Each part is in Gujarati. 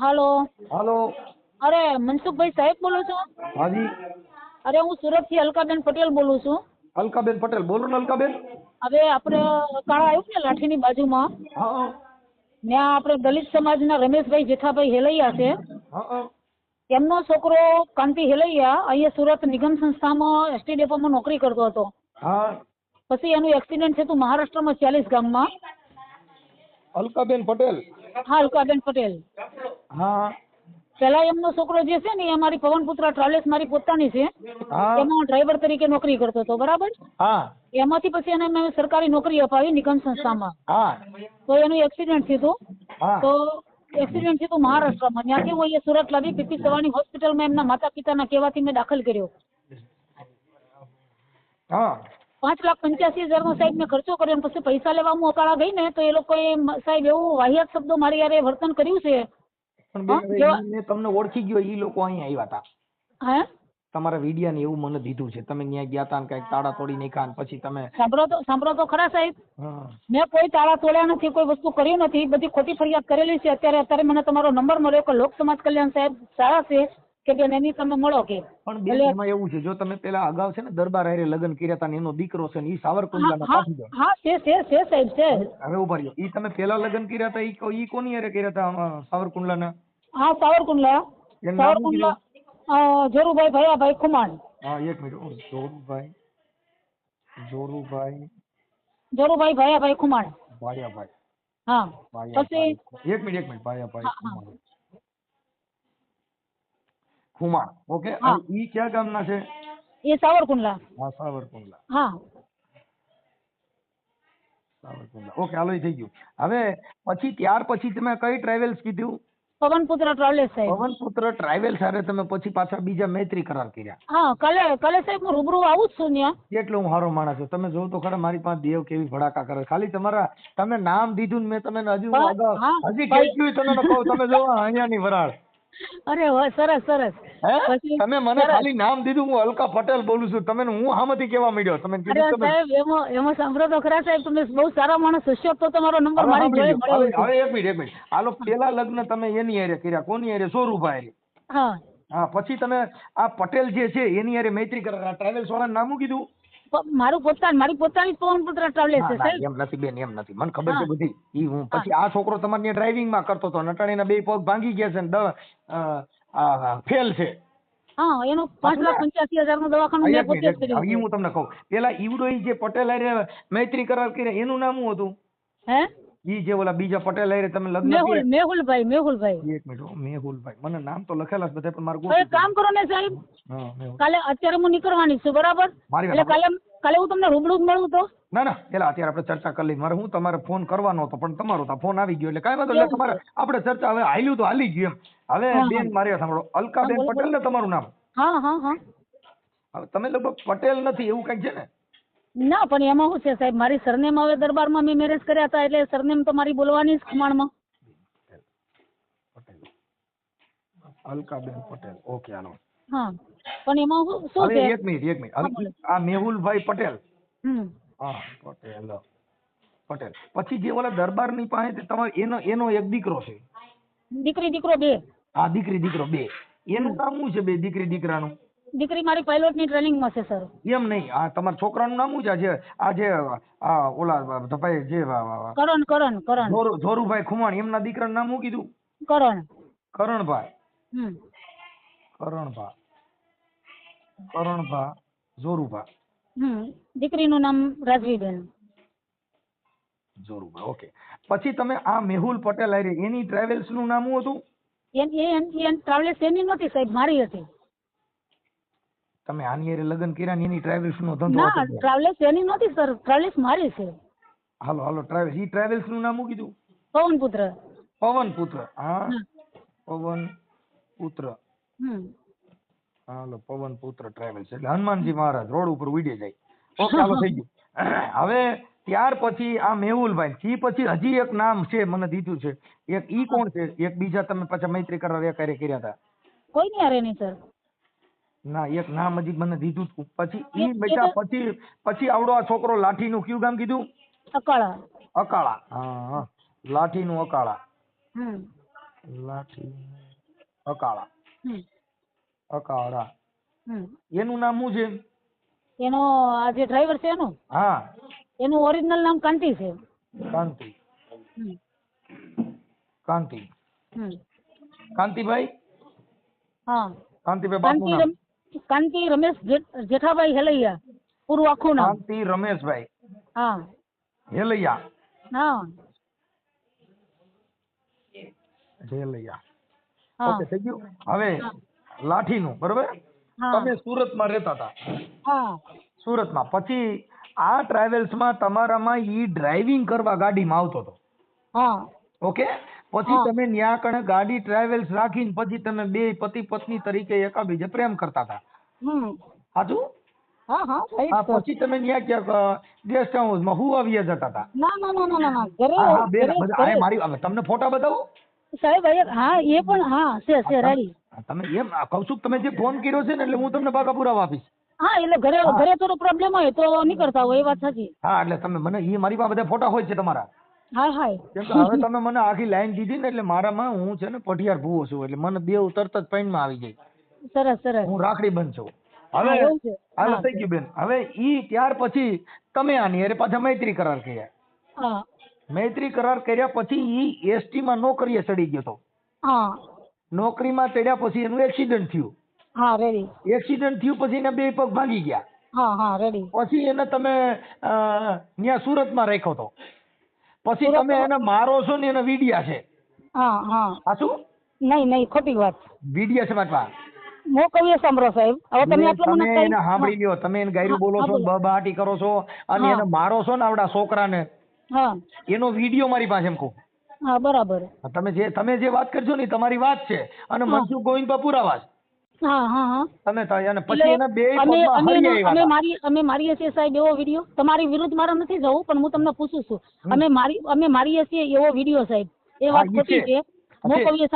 હાલો. હાલો. અરે મનસુખભાઈ સાહેબ બોલો છો? હાજી. અરે હું સુરત થી અલકાબેન પટેલ બોલું છું. અલકાબેન પટેલ બોલો ને અલકાબેન. હવે આપણે કાળા આવ્યું ને લાઠીની બાજુમાં હા ત્યાં આપણે દલિત સમાજના રમેશભાઈ જેઠાભાઈ હેલૈયા છે. હા એમનો છોકરો કાંતિ હેલૈયા અહીંયા સુરત નિગમ સંસ્થામાં એસટી ડેપોમાં નોકરી કરતો હતો. હા. પછી એનું એક્સિડન્ટ થયું મહારાષ્ટ્રમાં 40 ગામમાં. અલકાબેન પટેલ. હા અલકાબેન પટેલ. હા પેલા એમનો છોકરો જે છે ને એ મારી પવનપુત્રા ટ્રાવેલ્સ મારી પોતાની છે. હા એમાં ડ્રાઈવર તરીકે નોકરી કરતો હતો બરાબર. હા એમાંથી પછી એને મેં સરકારી નોકરી અપાવી નિગમ સંસ્થામાં. હા તો એનું એક્સિડન્ટ થયું હા તો એક્સિડન્ટ થયું મહારાષ્ટ્રમાં. ત્યાંથી હું અહીંયા સુરત લાવી પીપી સવાણી હોસ્પિટલમાં એમના માતા પિતાના કહેવાથી મેં દાખલ કર્યો. હા 5,85,000 સાહેબ મેં ખર્ચો કર્યો. પછી પૈસા લેવા હું અકાળા ગઈ ને તો એ લોકોએ સાહેબ એવું વાહિયાત શબ્દો મારી યારે વર્તન કર્યું છે. પણ બેન હવે મેં તમને ઓળખી ગયો ઈ લોકો અહીંયા આવ્યા હતા. હે તમારા વિડિયા ને એવું મને દીધું છે તમે ત્યાં ગયા હતા ને કઈક તાળા તોડી નાખ્યા ને પછી તમે સાંભળો તો ખરા સાહેબ. હા મેં કોઈ તાળા તોડ્યા નથી, કોઈ વસ્તુ કર્યું નથી, બધી ખોટી ફરિયાદ કરેલી છે. અત્યારે મને તમારો નંબર મળ્યો કે લોક સમાજ કલ્યાણ સાહેબ સારા છે કે બેન એની તમે મળો કે. પણ બેન એમાં એવું છે જો તમે પેલા અગાઉ છે ને દરબાર હારે લગ્ન કર્યા હતા ને એનો દીકરો છે ને ઈ સાવરકુંડલાના પાટીદાર. હા છે સાહેબ છે. હવે ઉભા રહ્યો ઈ તમે પેલા લગ્ન કર્યા હતા ઈ કોની હારે કર્યા હતા સાવરકુંડલાના? હા સાવરકુંડલા. એનું નામ શું કીધું? જોરુભાઈ ભયાભાઈ ખુમાણ. હા એક મિનિટ જોરુભાઈ ભયાભાઈ ખુમાણ. ભાયાભાઈ. હા પછી એક મિનિટ ભાયાભાઈ ખુમાણ. ઓકે. ઈ ક્યાં ગામના છે? એ સાવરકુંડલા. હા સાવરકુંડલા. હા સાવરકુંડલા. ઓકે હાલો ઈ થઈ ગયું. હવે પછી ત્યાર પછી તમે કઈ ટ્રાવેલ્સ કીધું? પવનપુત્રા ટ્રાવેલ્સ સાહેબ. પવનપુત્ર ટ્રાવેલ્સ હારે તમે પછી પાછા બીજા મૈત્રી કરાર કર્યા? હા કાલે સાહેબ હું રૂબરૂ આવું જ છું ત્યાં. કેટલો હું સારો માણસ છું. તમે જોવો તો ખરા મારી પાસે દેવ કેવી ભડાકા કરે. ખાલી તમે નામ દીધું ને મેં તમને હજી કેટલું તમે કહું તમે જોવો અહીંયાની વરાળ. અરે વાહ સરસ. તમે મને ખાલી નામ દીધું હું અલકા પટેલ બોલું છું. તમે હું સામેથી કેવા માંડ્યો તમે કીધું તમે સાહેબ એમાં સાંભળો તો ખરા સાહેબ તમે બહુ સારા માણસ હશો તો તમારો નંબર મારી જોડે મળ્યો. હવે એક મિનિટ હાલો પેલા લગ્ન તમે એની હારે કર્યા કોની હારે? સોરુભાઈ. હા પછી તમે આ પટેલ જે છે એની હારે મૈત્રી કરાર ટ્રાવેલ્સ વાળાનું નામ કીધું? મારી પોતાની પવનપુત્રા ટ્રાવેલ્સ છે સાહેબ. એમ નથી બેન એમ નથી મને ખબર છે બધી. ઈ હું પછી આ છોકરો તમારે ત્યાં ડ્રાઇવિંગ માં કરતો હતો નટાણીના 2 પગ ભાંગી ગયા છે ને ફેલ છે. હા એનું 5,85,000 નું દવાખાનું મેં પોતે જ કર્યું. હું તમને કહું પેલા ઈવડો જે પટેલ હારે મૈત્રી કરાર કર્યા એનું નામ શું હતું? હે ઈ જે ઓલા બીજા પટેલ હારે તમે લગ્ન કર્યા? મેહુલભાઈ. એક મિનિટ મેહુલભાઈ. મને નામ તો લખેલા છે બધા પણ મારું એક કામ કરો ને સાહેબ કાલે અત્યારે હું નીકળવાની છું બરાબર. એટલે કાલે હું તમને રૂબરૂ જ મળું તો? ના પેલા અત્યારે આપણે ચર્ચા કરી લઈએ. મારે હું તમારે ફોન કરવાનો હતો પણ તમારો તો ફોન આવી ગયો એટલે કાંઈ વાંધો એટલે તમારે આપણે ચર્ચા હવે હાલ્યું તો હાલી ગયું એમ. હવે બેન મારે સાંભળો અલકાબેન પટેલ ને તમારું નામ? હા. હવે તમે લગભગ પટેલ નથી એવું કઈક છે ને? ના પણ એમાં શું છે સાહેબ મારી સરનેમ હવે દરબારમાં મેં મેરેજ કર્યા હતા એટલે સરનેમ તો મારી બોલવાની જ ખમાણમાં. અલકાબેન પટેલ. ઓકે હાલો. હા પણ એમાં શું છે? એક મિનિટ આ મેહુલભાઈ પટેલ. હા પટેલ. પછી જે ઓલા દરબારની પાસે તમારે એનો એક દીકરો છે? દીકરો 2. હા દીકરો 2. એનું નામ શું છે બે દીકરાનું? દીકરી મારી પાયલોટ ની ટ્રેનિંગ માં છે સર. એમ નહીં આ તમારા છોકરાનું નામ શું છે? ઓલા ભાઈ જે કરણ જોરુભાઈ ખુમાણ એમના દીકરાનું નામ શું કીધું? કરણભાઈ. જોરુભા. દીકરીનું નામ રાજવીબેન. જોરુભા. ઓકે. પછી તમે આ મેહુલ પટેલ હારે એની ટ્રાવેલ્સ નું નામ શું હતું? એની ટ્રાવેલ્સ એની નહોતી સાહેબ મારી હતી. તમે આની હારે લગ્ન કર્યા ને એની ટ્રાવેલ્સ નો ધંધો? ના ટ્રાવેલ્સ એની નહોતી સર, ટ્રાવેલ્સ મારી છે. હાલો ટ્રાવેલ્સ. ઈ ટ્રાવેલ્સ નું નામ શું કીધું? પવનપુત્ર. હા પવનપુત્ર. હાલો પવનપુત્ર ટ્રાવેલ્સ એટલે હનુમાનજી મહારાજ રોડ ઉપર ઉડી જાય. ઓકે હાલો થઈ ગયું. હવે ત્યાર પછી આ મેહુલભાઈ થી પછી હજી એક નામ છે મને દીધું છે એક. ઈ કોણ છે? એક બીજા તમે પાછા મૈત્રી કરાર એકારે કર્યા હતા? કોઈ ની હારે નહીં સર. ના એક નામ હજી મને દીધું હતું. પછી ઈ બેટા પછી આવડો આ છોકરો લાઠી નું કયું ગામ કીધું? અકાળા. હા લાઠી નું અકાળા. લાઠી અકાળા હમ અકાળા હમ એનું નામ શું છે? એનો આ જે ડ્રાઈવર છે એનું હા એનું ઓરિજિનલ નામ કાંતિ છે. કાંતિ હમ કાંતિ હમ કાંતિભાઈ હા કાંતિભાઈ બાપનું નામ કાંતિ રમેશ જેઠાભાઈ હેલૈયા, પૂરું આખું નામ. કાંતિ રમેશભાઈ હા હેલૈયા હા હેલૈયા હા ઓકે થઈ ગયું. હવે લાઠીનું બરોબર, હા તમે સુરતમાં રહેતા હતા, હા સુરતમાં પછી આ ટ્રાવેલ્સમાં તમારામાં ઈ ડ્રાઇવિંગ કરવા ગાડીમાં આવતો હતો, હા ઓકે. પછી હા તમે ન્યા કણે ગાડી ટ્રાવેલ્સ રાખીને પછી તમે બે પતિ પત્ની તરીકે એકાબીજે પ્રેમ કરતા હતા, હમ સાચું? હા હા right હા sir. પછી તમે ન્યા ક્યાંક ગેસ્ટ હાઉસમાં હુવાવીએ જતા હતા. ના ના ના ના ના ના ઘરે હા હા બેન ઘરે બધા ઘરે આ મારી હવે તમને ફોટા બતાવું. સાહેબ હા એ પણ હા છે રેડી. તમે એમ કહું છું કે તમે જે ફોન કર્યો છે ને એટલે હું તમને પાકા પુરાવા આપીશ. હા એટલે ઘરે હા. ઘરે થોડો પ્રોબ્લેમ હોય તો નહીં કરતા હોય, એ વાત સાચી. હા એટલે તમે મને ઈ મારી પાસે બધા ફોટા હોય છે તમારા, હા હા કેમ કે હવે તમે મને આખી લાઈન દીધી ને એટલે મારામાં હું છે ને પઢિયાર ભૂવો છું એટલે મને દેવ તરત જ પૈણમાં આવી જાય, સરસ સરસ. હું રાખડી બંધ છું. હા હવે એવું છે. હાલો હા થઈ ગયું બેન. હવે ઈ ત્યાર પછી તમે આની અરે પાછા મૈત્રી કરાર કર્યા, હા મૈત્રી કરાર કર્યા પછી ઈ એસટી માં નોકરીએ ચડી ગયો હતો. હા નોકરીમાં ચડ્યા પછી એનું એક્સિડન્ટ થયું, હા રેડી. એક્સિડન્ટ થયું પછી એના બે પગ ભાંગી ગયા, હા હા રેડી. પછી એને તમે ત્યાં સુરતમાં રાખ્યો હતો, પછી સુરત તમે એને મારો છો ને એના વીડિયા છે, હા હા આ શું નહીં નહીં ખોટી વાત. વીડિયા છે મારા? મોકવીએ સાંભળો સાહેબ, હવે તમે આટલું મને તમે કઈ એને સાંભળી લ્યો, તમે એને ગાયરું બોલો હા છો, બોલો. બબાટી કરો છો અને હા એને મારો છો ને આવડા છોકરાને, હા એનો વિડીયો મારી પાસે એમ કહું. હા બરાબર. તમે જે વાત કરશો ને ઈ તમારી વાત છે અને હા મનસુખ ગોવિંદા પુરાવા છે. હા હા હા તમે અને એટલે પછી એના બે અમે પગમાં અમે હળી એનો આવ્યા હતા. અમે મારીએ છીએ સાહેબ એવો વિડીયો, તમારી વિરુદ્ધ મારે નથી જવું પણ હું તમને પૂછું છું. હમ. અમે મારીએ છીએ એવો વિડીયો સાહેબ, એ હા વાત ઈ ખોટી છે. છે. મોકવીએ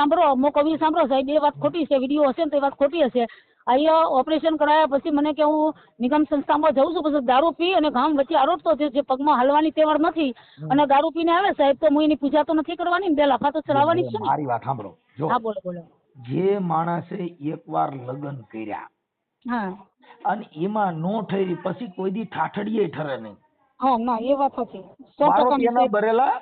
સાંભળો સાહેબ, એ વાત ખોટી છે. વિડીયો હશે ને તો એ વાત ખોટી હશે. અહીંયા ઓપરેશન કરાયા પછી મને કે હું નિગમ સંસ્થામાં જઉં છું, પછી દારૂ પી અને ગામ વચ્ચે આરોટતો થયો, જે પગમાં હલવાની તેવડ નથી અને દારૂ પીને આવે સાહેબ, તો હું એની પૂજા તો નથી કરવાની ને, બે લાફા તો ચડાવવાની જ છે ને. મારી વાત સાંભળો, જો હા બોલો બોલો. જે માણસે એકવાર લગ્ન કર્યા હા અને એમાં નો ઠરી પછી કોઈ દી ઠાઠડીએ ઠરે નહીં. હા ના એ વાત હતી 100% બારોટિયાના સાહેબ. ભરેલા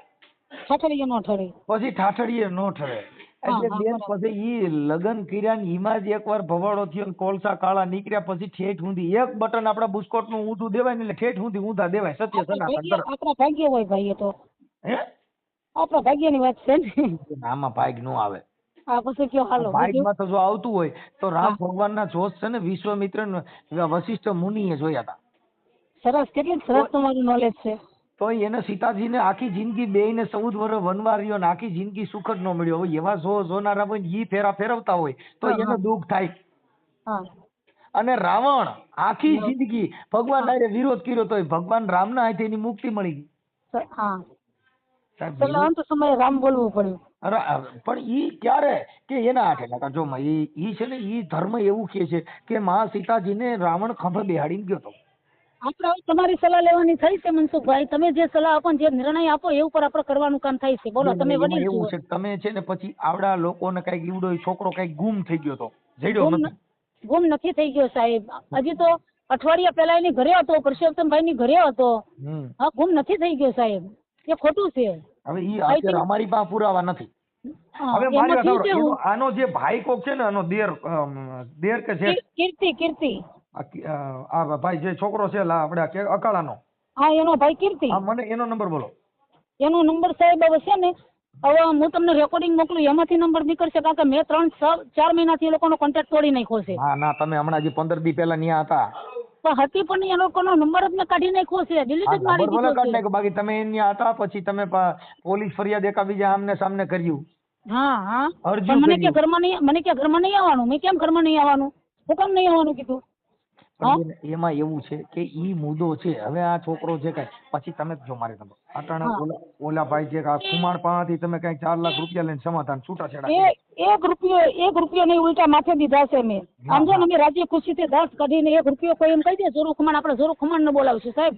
ઠઠડીએ નો ઠરે. પછી ઠાઠડીએ નો ઠરે. હા એટલે હા બેન બરાબર. પછી ઈ લગ્ન કર્યા ને એમાં જ એકવાર ભવાડો થયો ને કોલસા કાળા નીકળ્યા પછી ઠેઠ ઊંધી એક બટન આપડા બુસ્કોટ નું ઊંધું દેવાય ને એટલે ઠેઠ ઊંધી ઊંધા દેવાય, સત્ય સનાતન તરફ. આપણા ભાગ્ય હોય ભાઈ, એ તો હે આપણા ભાગ્યની વાત છે ને. આમાં ભાગ નો આવે. હા પછી કયો હાલો બીજું. ભાગમાં તો જો આવતું હોય તો રામ હા ભગવાનના જોશ છે ને વિશ્વામિત્ર વશિષ્ઠ મુનિએ જોયા હતા. સરસ, કેટલી સરસ તમારું નોલેજ છે. તો એને સીતાજીને આખી જિંદગી બેયને 14 વર્ષ વનવાર રહ્યો ને આખી જિંદગી સુખ જ ન મળ્યો. હવે એવા જોનારા હોય ને ઈ ફેરવતા હોય તો હા એને હા દુઃખ થાય. હા અને રાવણ આખી હા જિંદગી ભગવાન હારે વિરોધ કર્યો તો ભગવાન રામના હાથે એની મુક્તિ મળી ગઈ. હા સાહેબ છેલ્લા અંત સમયે રામ બોલવું પડ્યું. પણ ઈ ક્યારે કે એના હાથે નકર જો ઈ છે ને ઈ ધર્મ એવું કહે છે કે માં સીતાજીને રાવણ ખંભે બેહાડીને ગયો હતો. આપણે હવે તમારી સલાહ લેવાની થઈ છે મનસુખભાઈ, તમે જે સલાહ આપો ને જે નિર્ણય આપો એ ઉપર આપણે કરવાનું કામ થાય છે. બોલો તમે એમાં વડીલ એવું છો. છે કે તમે છે ને પછી આવડા લોકોને કઈક ઈવડો છોકરો કઈક ગુમ થઈ ગયો હતો, જડ્યો નથી. ગુમ નથી થઈ ગયો સાહેબ, હજી તો અઠવાડિયા પહેલા એની ઘરે હતો, પરસોત્તમભાઈ ની ઘરે હતો. હમ. હા ગુમ નથી થઈ ગયો સાહેબ, એ ખોટું છે. હવે ઈ I અત્યારે think અમારી પાસે પુરાવા નથી. હા હવે મારી એમાં વાત થયું છે સાંભળો, હું આનો જે ભાઈ કોક છે ને આનો દેર કે છે કીર્તિ આ ભાઈ જે છોકરો છે આપણે અકાળાનો, હા એનો ભાઈ કીર્તિ, આ મને એનો નંબર બોલો. એનો નંબર સાહેબ હવે છે ને, હવે હું તમને રેકોર્ડિંગ મોકલું એમાંથી નંબર નીકળશે, કારણ કે મેં 3-4 મહિનાથી એ લોકોનો કોન્ટેક્ટ તોડી નાખ્યો છે. ના તમે હમણાં જે 15 દી પહેલા ન્યા હતા પણ હતી પણ એ લોકોનો નંબર જ મેં કાઢી નાખ્યો છે, ડિલીટ જ મારી નંબર ભલે દીધો કાઢ છે. નાખ્યો, બાકી તમે ન્યા હતા પછી તમે પોલીસ ફરિયાદ એકાબીજા આમને સામને કર્યું, હા હા અરજી પણ મને કે કર્યું. ઘરમાં નહીં આવવાનું. મેં કેમ ઘરમાં નહીં આવવાનું, હું કેમ નહીં આવવાનું કીધું. હા પણ બેન એમાં એવું છે કે ઈ મુદ્દો છે. હવે આ છોકરો છે કઈ પછી તમે જો મારી તમે અટાણા હા ઓલા ભાઈ છે આ કુમાર પાસેથી તમે કઈ 4 લાખ રૂપિયા લઈને સમાધાન છૂટાછેડા કર્યા. એક રૂપિયો નહીં ઉલટા માથે દીધા છે મેં. ના, સમજો ના. ને અમે રાજ્ય ખુશીથી 10 કાઢીને 1 રૂપિયો કોઈ એમ કહી દે જોરું ખુમાણ, આપણે જોરું ખુમાણ ને બોલાવશું સાહેબ,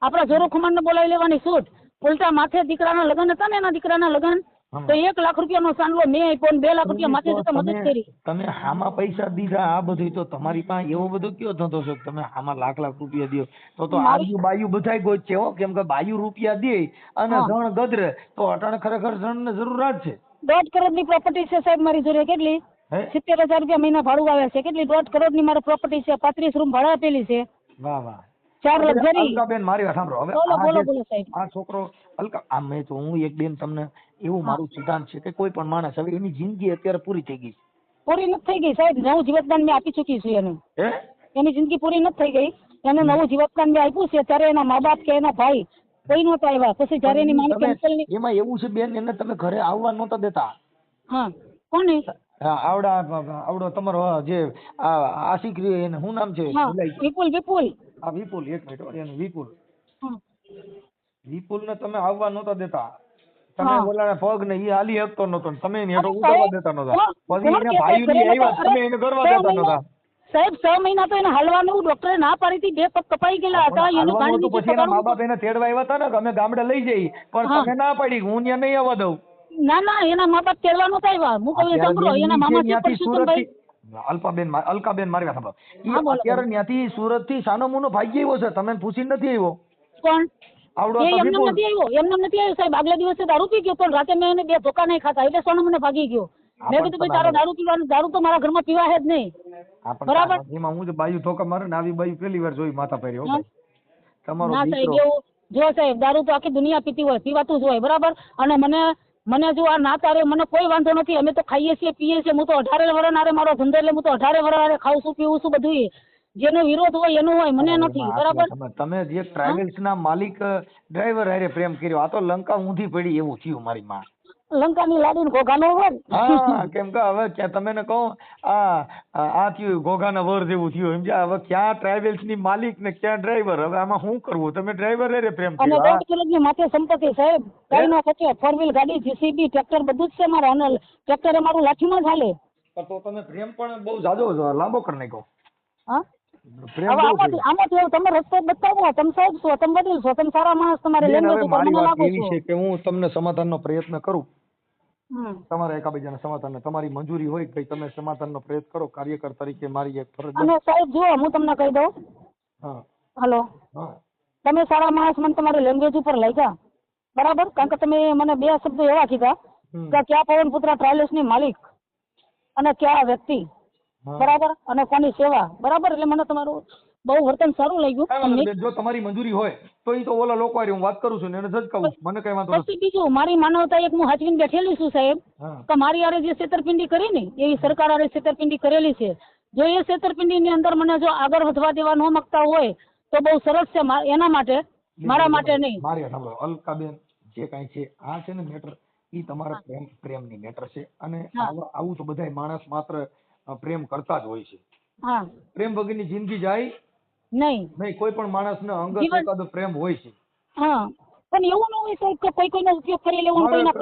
આપણે જોરું ખુમાણ ને બોલાવી લેવાની છૂટ. ઉલટા માથે દીકરાના લગ્ન હતા ને, એના દીકરાના લગ્ન હમ. તો 1 લાખ રૂપિયાનો સાંડલો મેં આપ્યો ને 2 લાખ રૂપિયા માથે જતા મદદ કરી. તમે હામાં પૈસા દીધા આ બધું તો તમારી પાસે એવો બધો કયો ધંધો છે કે તમે હામાં લાખ રૂપિયા દ્યો તો મારી- આજુ બાજુ બધાય ગોચ છે હો, કેમ કે બાયુ રૂપિયા દે અને હા. જણ ગદરે તો અટાણે ખરેખર જણને જરૂરિયાત છે 1.5 કરોડની પ્રોપર્ટી છે સાહેબ મારી જોડે. કેટલી? હે 70,000 રૂપિયા મહિના ભાડું આવે છે. કેટલી? 1.5 કરોડની મારી પ્રોપર્ટી છે. 35 રૂમ ભાડા આપેલી છે. વાહ વાહ 4 લક્ઝરી. અલકાબેન મારી વાત સાંભળો હવે બોલો આ બોલો જે- બોલો સાહેબ. આ છોકરો આ મેં તો હું એક બેન તમને એવું મારું સિદ્ધાંત છે કે કોઈ પણ માણસ હવે એની જિંદગી અત્યારે પૂરી થઈ ગઈ પૂરી નથી થઈ ગઈ સાહેબ. નવું જીવતદાન મેં આપી ચૂકી છું એને. હે એની જિંદગી પૂરી નથી થઈ ગઈ. એને નવું જીવતદાન મેં આપ્યું છે. ત્યારે એના મા બાપ કે એના ભાઈ કોઈ નહોતા આવ્યા. પછી જયારે એની માની કેન્સલની. એમાં એવું છે બેન એને તમે ઘરે આવવા નહોતા દેતા હા કોને? હા આવડો તમારો જે આશિક રહ્યો એને શું નામ છે હા ભૂલાઈ ગયું. વિપુલ વિપુલ. આ વિપુલ એક મિનિટ હો, એનું વિપુલ હા. વિપુલ ને તમે આવવા નહોતા દેતા તમે હા. બોલાને પગ ને ઈ હાલી શકતો નહોતો ને તમે એની હેઠળ અરે ઉતરવા સાહેબ, દેતા નહોતા કોણ- પછી કોણ એના કહેતા ભાઈ ઘરે આવ્યા નહોતા? તમે એને કરવા અરે, દેતા 6 નહોતા સાહેબ 6 મહિના તો એને હાલવાનું ડોક્ટરે ના પાડી હતી. 2 પગ કપાઈ ગયેલા હતા. એને હાલવાનું પાણી હતું, નીચે પછી એના મા પગાડવું. બાપ એને તેડવા આવ્યા હતા ને કે અમે ગામડે લઈ જઈ પણ હા. તમે ના પાડી હું ત્યાં નહીં આવવા દઉં ના ના એના મા બાપ તેડવા નહોતા આવ્યા. હું કહું એ સાંભળો. એના મામા છે પરસોત્તમભાઈ. અલ્કાબેન મારી વાત સાંભળો હા, બોલો, અત્યારે બોલો. ત્યાંથી સુરત થી સાનો મુનો ભાગી આવ્યો છે તમે પૂછીને નથી આવ્યો કોણ? આવડો એ હતો એમને વિપુલ. નથી આવ્યો. એમને નથી આવ્યો સાહેબ. આગલા દિવસે દારૂ પી ગયો પણ રાતે મેં એને 2 ધોકા નહીં ખાતા એટલે સોનો મને ભાગી ગયો. હા, મેં પણ કીધું ભાઈ તમે તારો દારૂ પીવાનું દારૂ તો મારા ઘરમાં પીવા હે જ નહીં. બરાબર. એમાં હું જ બાયુ ધોકા મારે ને આવી બાયુ પહેલી વાર જોઈ માથા પહેરી હા. તમારો ના સાહેબ દીકરો એવું જો સાહેબ દારૂ તો આખી દુનિયા પીતી હોય પીવાતું જ હોય બરાબર. અને મને જો આ ના તારે મને કોઈ વાંધો નથી. અમે તો ખાઈએ છીએ પીએ છીએ. હું તો 18 વર્ષ નારે મારો ધંધો એટલે હું તો 18 વર્ષ નારે ખાઉં છું પીવું છું બધું. જેનો વિરોધ હોય એનું હોય મને નથી બરાબર. તમે જે ટ્રાવેલ્સ ના માલિક ડ્રાઈવર હારે પ્રેમ કર્યો આ તો લંકા ઊંધી પડી એવું થયું મારી માં લંકાની લાડી ને ઘોઘાનો હોય. હા કેમ કે હવે ક્યાં તમે ને કહો આ થયું ઘોઘાના વર જેવું થયું સમજ્યા હવે ક્યાં ટ્રાવેલ્સ ની માલિક ને ક્યાં ડ્રાઈવર હવે આમાં શું કરવું તમે ડ્રાઈવર હારે પ્રેમ અને કર્યો 1.5 કરોડની માથે સંપત્તિ સાહેબ. કઈ ના ખર્ચે 4 વ્હીલ ગાડી જીસીબી ટ્રેક્ટર બધું જ છે મારા. અને ટ્રેક્ટર એ મારું લાઠીમાં જ હાલે. તો તમે પ્રેમ પણ બહુ જાજો લાંબો કરી નાખ્યો હા પ્રેમ હવે બહુ કર્યો. આમાંથી હવે તમે રસ્તો બતાવો. તમે સાહેબ છો તમે વડીલ છો તમે સારા માણસ. તમારે બેન, લેંગ્વેજ હવે ઉપર મારી મને વાત લાગો એવી છો. છે કે હું તમને સમાધાનનો પ્રયત્ન કરું હમ. તમારા એકાબીજાના સમાધાન તમારી મંજૂરી હોય કે તમે સમાધાનનો પ્રયત્ન કરો કાર્યકર તરીકે મારી એક ફરજ અને સાહેબ જુઓ હું તમને કહી દઉં. હા હલો હા તમે સારા માણસ મને તમારી લેંગ્વેજ ઉપર લાગ્યા બરાબર. કારણ કે તમે મને 2 શબ્દો એવા કીધા હમ. કે ક્યાં પવનપુત્રા ટ્રાવેલ્સ ની માલિક અને ક્યાં વ્યક્તિ હા. બરાબર અને કોની સેવા બરાબર. એટલે મને તમારું બહુ વર્તન સારું લાગ્યું. કાંઈ વાંધો નહીં બેન, જો તમારી મંજૂરી હોય તો ઈ તો ઓલા લોકો હારે હું વાત કરું છું ને એને જ કહું મને કઈ વાંધો નથી પછી બીજું મારી માનવતા એક હું હાચવીને બેઠેલી છું સાહેબ. હા કે મારી હારે જે છેતરપિંડી કરી ને એવી સરકાર હારે છેતરપિંડી કરેલી છે. જો એ છેતરપિંડી ની અંદર મને જો આગળ વધવા દેવા ન માંગતા હોય તો બહુ સરસ છે એના માટે મારા માટે નહીં. મારી વાત સાંભળો અલકાબેન જે કાંઈ છે આ છે ને મેટર ઈ તમારા પ્રેમની મેટર છે અને હા. આવું તો બધાય માણસ માત્ર પ્રેમ કરતા જ હોય છે હા પ્રેમ વગરની જિંદગી જાય નહીં. નહીં કોઈ પણ માણસને અંગત જીવન- એકાદો પ્રેમ હોય છે હા પણ એવું ન હોય સાહેબ કે કોઈનો ઉપયોગ કરી લેવો અને કોઈના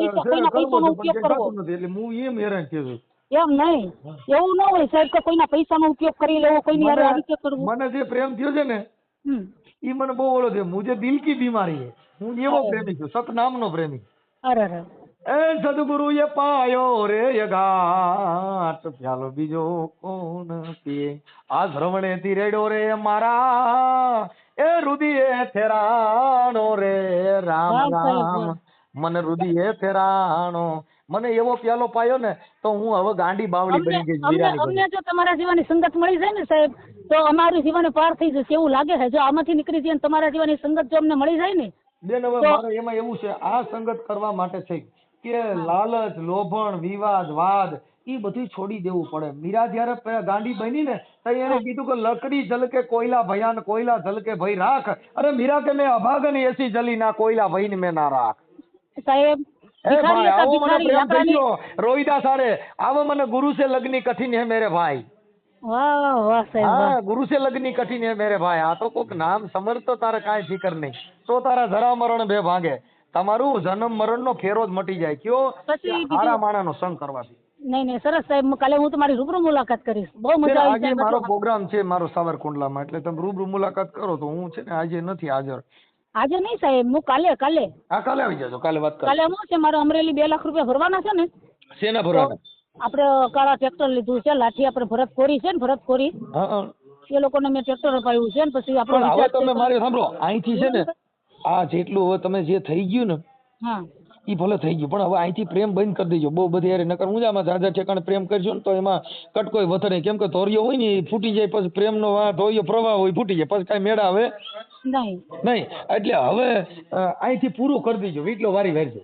પૈસાનો ઉપયોગ કરવો. થતું નથી એટલે હું એમ હેરાન થયો છું એમ નહીં. એવું ન હોય સાહેબ કે કોઈના પૈસાનો ઉપયોગ કરી લેવો કોઈની હારે આ રીતે કરવું. મને જે પ્રેમ થયો છે ને હમ. ઈ મને બહુ ઓળો થયો મુજે દિલ કી બીમારી है હું એવો પ્રેમી છું સતનામનો પ્રેમી અરે અરે એ સદગુરુએ પાયો રે યગાટ પ્યાલો બીજો કોણ પીએ આ શ્રવણે થી રેડો રે મારા એ રુદિએ થેરાણો રે રામ વાહ સાહેબ, રામ વાહ. મને રુદિએ થેરાણો મને એવો પ્યાલો પાયો ને તો હું હવે ગાંડી બાવળી બની ગઈ વીરાની બની. અમને જો તમારા જીવાની સંગત મળી જાય ને સાહેબ તો અમારી જીવાને પાર થઈ જશે એવું લાગે છે. જો આમાંથી નીકળી જાય ને તમારા જીવાની સંગત જો અમને મળી જાય ને બેન હવે મારે એમાં એવું છે આ સંગત કરવા માટે છે કે લાલચ લોભણ વિવાદ વાદ એ બધું છોડી દેવું પડે. મીરા જયારે ગાંડી બની ને તો એને કીધું કે લકડી જલકે કોયલા ભયાન કોયલા જલકે ભય રાખ અરે મીરા કે મેં અભાગન એસી જલી ના કોયલા ભઈને મેં ના રાખ. સાહેબ એ ભાઈ આવો મને ભિખારી પ્રેમ થઈ આપણાને- ગયો રોહિદાસ સારે આવો મને ગુરુ સે લગની કઠિન હે મેરે ભાઈ. વાહ વાહ સાહેબ વાહ. હા ગુરુ સે લગની કઠિન હે મેરે ભાઈ આ તો કોક નામ સમરતો તારે કાંઈ ફિકર નહીં તો તારા જરા મરણ બે ભાગે તમારું જન્મ મરણ નો ફેરો જ મટી જાય કયો પછી બીજું- હારા માણાનો સંગ કરવાથી. નહીં નહીં સરસ સાહેબ કાલે હું તમારી રૂબરૂ મુલાકાત કરીશ. બહુ મજા આવી આજે સાહેબ. મારો પ્રોગ્રામ છે મારો સાવરકુંડલામાં એટલે તમે રૂબરૂ મુલાકાત કરો તો હું છે ને આજે નથી હાજર આજે નહીં સાહેબ, હું કાલે હા કાલે આવી જજો, કાલે વાત કરો. કાલે હું છે મારે અમરેલી 2 લાખ રૂપિયા ભરવાના છે ને, શેના ભરવાના? આપણે કાળા ટ્રેક્ટર લીધું છે, લાઠી આપણે ભરત કોરી છે ને, ભરત કોરી હા એ લોકોને મેં ટ્રેક્ટર અપાવ્યું છે ને, પછી પણ હવે આપણે તમે મારી સાંભળો, અહીંથી છે ને આ જેટલું હવે તમે જે થઈ ગયું ને હા ઈ ભલે થઈ ગયું, પણ હવે અહીંથી પ્રેમ બંધ કરી દેજો બહુ બધી યાર, નકર ઊંઝામાં ઝાઝા ઠેકાણે પ્રેમ કરશો ને તો એમાં કટકોય વધે નહીં, કેમ કે ધોરિયો હોય ને એ ફૂટી જાય, પછી પ્રેમનો આ ધોરિયો પ્રવાહ હોય ફૂટી જાય, પછી કાંઈ મેળા આવે નહીં. નહીં. એટલે હવે અહીંથી પૂરું કરી દેજો, વીટલો વારી વારજો.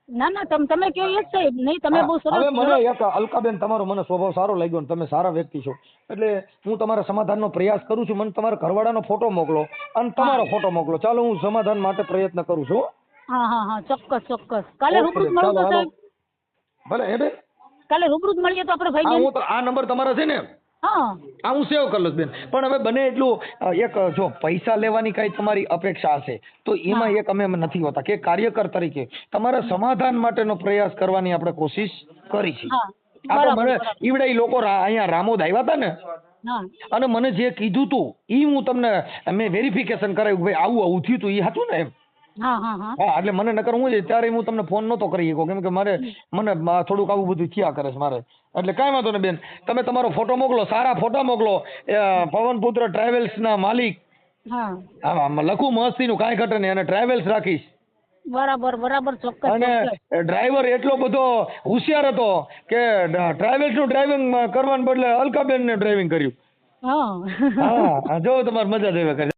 ના ના, તમે કહો એ જ સાહેબ. નહીં, તમે બહુ હવે સરસ. મને એક અલકાબેન તમારો મને સ્વભાવ સારો લાગ્યો ને તમે સારા વ્યક્તિ છો, એટલે હું તમારા સમાધાનનો પ્રયાસ કરું છું. મને તમારા ઘરવાળાનો ફોટો મોકલો અને તમારો ફોટો મોકલો, ચાલો હું સમાધાન માટે પ્રયત્ન કરું છું. હા હા હા, ચોક્કસ. કાલે રૂબરૂ જ મળું તો સાહેબ. ભલે હે બેન, કાલે રૂબરૂ જ મળીએ તો આપણે ભાઈ. હા હું તો આ નંબર તમારો છે ને, હા આ હું સેવ કરી લઉં બેન. પણ હવે બને એટલું એક જો પૈસા લેવાની કઈ તમારી અપેક્ષા હશે તો એમાં એક અમે નથી હોતા કે કાર્યકર તરીકે તમારા સમાધાન માટેનો પ્રયાસ કરવાની આપણે કોશિશ કરી છે. હા આ તો મને ઈવડે ઈ લોકો અહીંયા રામોદ આવ્યા હતા ને, હા અને મને જે કીધું તું ઈ હું તમને મેં વેરિફિકેશન કરાવ્યું ભાઈ આવું થયું તું, ઈ હતું ને એમ. હા હા હા હા એટલે મને નકર હું છે ત્યારે હું તમને ફોન નહોતો કરી શકો, કેમ કે મને થોડુંક આવું બધું થયા કરે છે મારે, એટલે કાંઈ વાંધો ને બેન, તમે તમારો ફોટો મોકલો, સારા ફોટા મોકલો. પવનપુત્ર ટ્રાવેલ્સ ના માલિક, હા હા લખું મસ્તીનું કાંઈ ઘટે નહીં, અને ટ્રાવેલ્સ રાખીશ. બરાબર ચોક્કસ. અને ડ્રાઈવર એટલો બધો હોશિયાર હતો કે ટ્રાવેલ્સ નું ડ્રાઇવિંગ કરવાને બદલે અલકાબેન ને ડ્રાઇવિંગ કર્યું. હા હા જો તમારે મજા જ આવે.